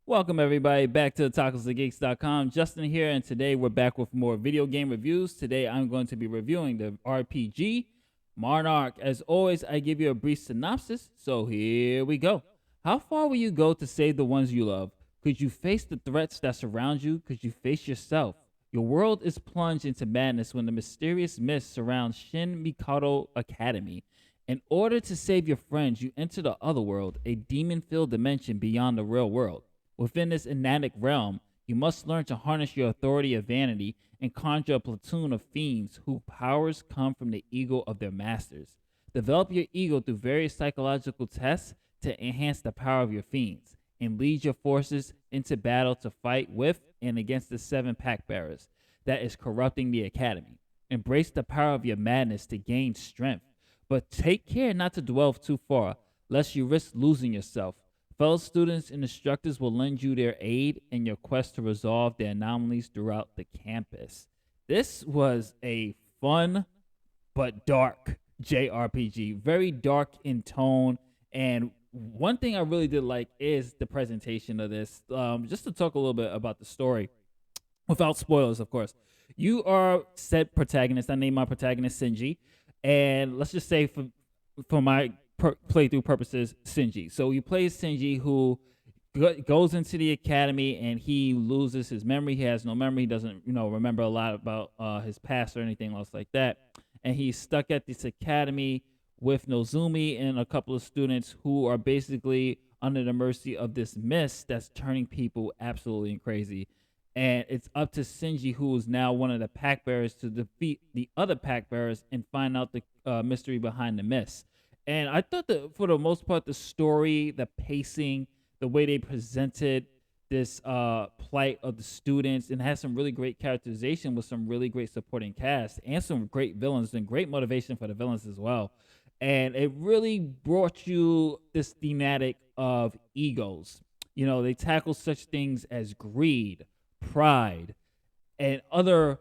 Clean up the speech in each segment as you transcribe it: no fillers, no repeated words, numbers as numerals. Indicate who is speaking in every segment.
Speaker 1: Welcome everybody back to tacosandgeeks.com. Justin here, and today we're back with more video game reviews. Today I'm going to be reviewing the RPG Monarch. As always, I give you a brief synopsis, so here we go. How far will you go to save the ones you love? Could you face the threats that surround you? Could you face yourself? Your world is plunged into madness when the mysterious mist surrounds Shin Mikado Academy. In order to save your friends, you enter the Otherworld, a demon-filled dimension beyond the real world. Within this enigmatic realm, you must learn to harness your authority of vanity and conjure a platoon of fiends whose powers come from the ego of their masters. Develop your ego through various psychological tests to enhance the power of your fiends, and lead your forces into battle to fight with and against the 7 Pactbearers that is corrupting the academy. Embrace the power of your madness to gain strength, but take care not to dwell too far, lest you risk losing yourself. Fellow students and instructors will lend you their aid in your quest to resolve the anomalies throughout the campus. This was a fun but dark JRPG, very dark in tone. And one thing I really did like is the presentation of this. Just to talk a little bit about the story, without spoilers, of course. You are said protagonist. I named my protagonist Shinji, and let's just say for my playthrough purposes, Shinji. So you play Shinji, who goes into the academy and he loses his memory. He has no memory. He doesn't, remember a lot about his past or anything else like that. And he's stuck at this academy with Nozumi and a couple of students who are basically under the mercy of this mist that's turning people absolutely crazy. And it's up to Shinji, who is now one of the Pactbearers, to defeat the other Pactbearers and find out the mystery behind the mist. And I thought that for the most part, the story, the pacing, the way they presented this plight of the students, and had some really great characterization with some really great supporting cast and some great villains and great motivation for the villains as well. And it really brought you this thematic of egos. They tackle such things as greed, pride, and other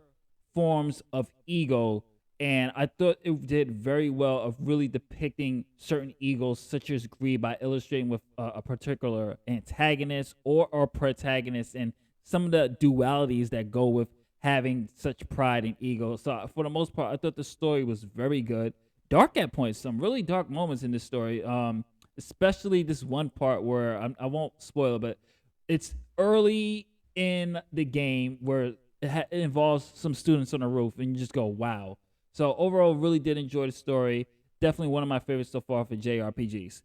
Speaker 1: forms of ego. And I thought it did very well of really depicting certain egos, such as greed, by illustrating with a particular antagonist or protagonist, and some of the dualities that go with having such pride and ego. So for the most part, I thought the story was very good. Dark at points, some really dark moments in this story, especially this one part where I won't spoil it, but it's early in the game where it involves some students on the roof, and you just go, wow. So overall, really did enjoy the story. Definitely one of my favorites so far for JRPGs.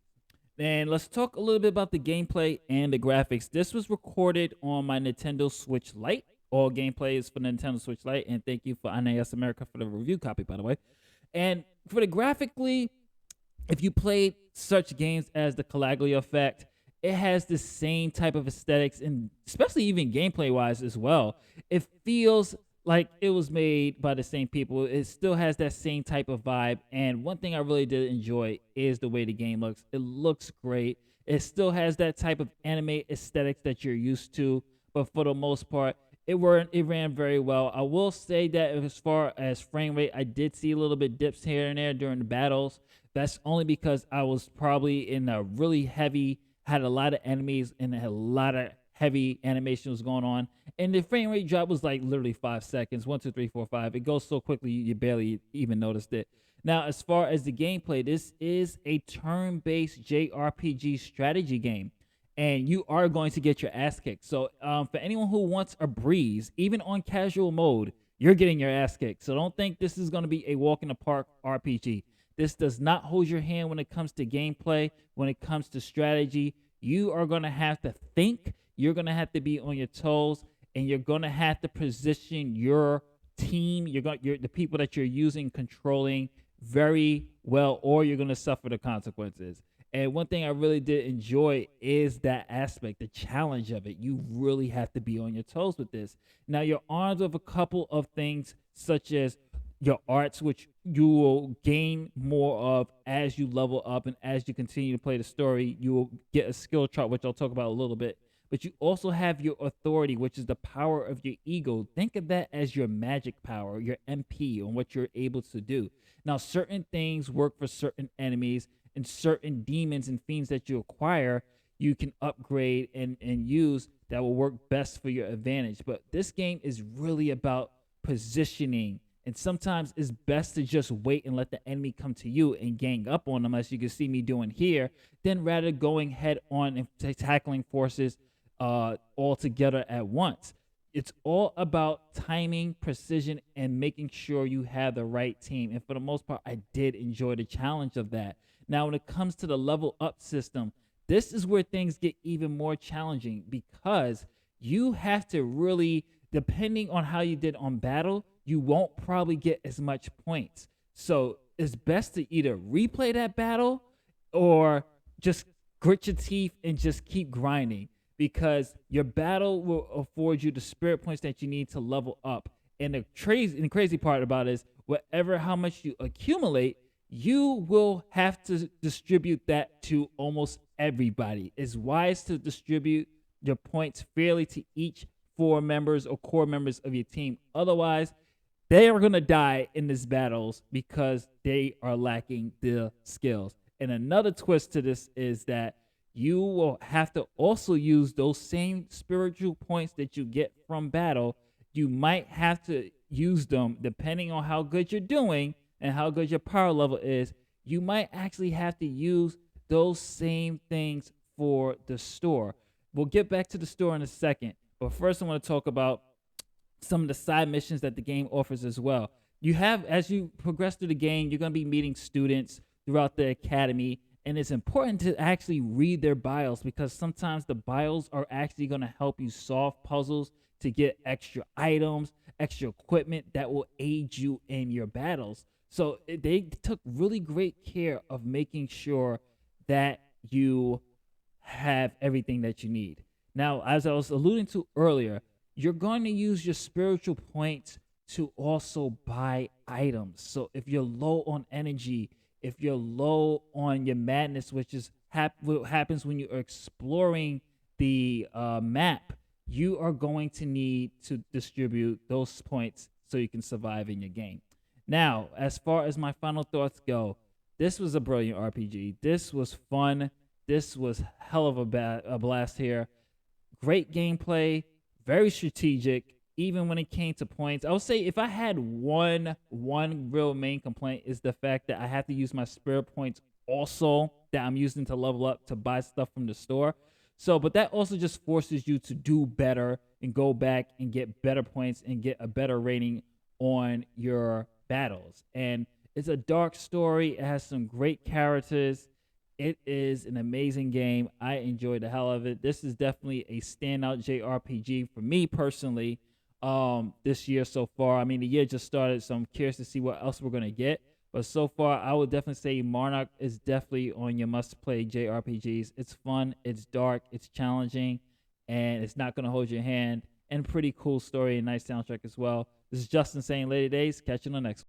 Speaker 1: And let's talk a little bit about the gameplay and the graphics. This was recorded on my Nintendo Switch Lite. All gameplay is for Nintendo Switch Lite. And thank you for NAS America for the review copy, by the way. And for the graphically, if you played such games as the Calaglia Effect, it has the same type of aesthetics, and especially even gameplay-wise as well. It feels like it was made by the same people. It still has that same type of vibe. And one thing I really did enjoy is the way the game looks. It looks great. It still has that type of anime aesthetics that you're used to, but for the most part, it ran very well. I will say that as far as frame rate, I did see a little bit dips here and there during the battles. That's only because I was probably in a really heavy, had a lot of enemies and had a lot of heavy animation was going on, and the frame rate drop was like literally 5 seconds. 1 2 3 4 5. It goes so quickly you barely even noticed it. Now, as far as the gameplay, this is a turn-based JRPG strategy game, and you are going to get your ass kicked. So for anyone who wants a breeze, even on casual mode, you're getting your ass kicked. So don't think this is going to be a walk in the park RPG. This does not hold your hand when it comes to gameplay, when it comes to strategy. You are going to have to think. You're going to have to be on your toes, and you're going to have to position your team, the people that you're using, controlling very well, or you're going to suffer the consequences. And one thing I really did enjoy is that aspect, the challenge of it. You really have to be on your toes with this. Now, you're armed with a couple of things, such as your arts, which you will gain more of as you level up and as you continue to play the story. You will get a skill chart, which I'll talk about a little bit. But you also have your authority, which is the power of your ego. Think of that as your magic power, your MP, on what you're able to do. Now, certain things work for certain enemies, and certain demons and fiends that you acquire, you can upgrade and use that will work best for your advantage. But this game is really about positioning, and sometimes it's best to just wait and let the enemy come to you and gang up on them, as you can see me doing here, than rather going head on and tackling forces all together at once. It's all about timing, precision, and making sure you have the right team. And for the most part, I did enjoy the challenge of that. Now, when it comes to the level up system, this is where things get even more challenging, because you have to really, depending on how you did on battle, you won't probably get as much points. So it's best to either replay that battle or just grit your teeth and just keep grinding, because your battle will afford you the spirit points that you need to level up. And the crazy part about it is, whatever how much you accumulate, you will have to distribute that to almost everybody. It's wise to distribute your points fairly to each 4 members or core members of your team. Otherwise, they are going to die in these battles because they are lacking the skills. And another twist to this is that you will have to also use those same spiritual points that you get from battle. You might have to use them depending on how good you're doing and how good your power level is. You might actually have to use those same things for the store. We'll get back to the store in a second, but first I want to talk about some of the side missions that the game offers as well. You have, as you progress through the game, you're going to be meeting students throughout the academy, and it's important to actually read their bios, because sometimes the bios are actually going to help you solve puzzles to get extra items, extra equipment that will aid you in your battles. So they took really great care of making sure that you have everything that you need. Now, as I was alluding to earlier, you're going to use your spiritual points to also buy items. So if you're low on energy, if you're low on your madness, which is what happens when you're exploring the map, you are going to need to distribute those points so you can survive in your game. Now, as far as my final thoughts go, this was a brilliant RPG. This was fun. This was hell of a blast here. Great gameplay, very strategic, even when it came to points. I would say if I had one real main complaint, is the fact that I have to use my spirit points also that I'm using to level up to buy stuff from the store. So, but that also just forces you to do better and go back and get better points and get a better rating on your battles. And it's a dark story. It has some great characters. It is an amazing game. I enjoyed the hell of it. This is definitely a standout JRPG for me personally this year so far. I mean, the year just started, so I'm curious to see what else we're going to get. But so far, I would definitely say MONARK is definitely on your must-play JRPGs. It's fun, it's dark, it's challenging, and it's not going to hold your hand. And pretty cool story and nice soundtrack as well. This is Justin saying later days. Catch you on the next one.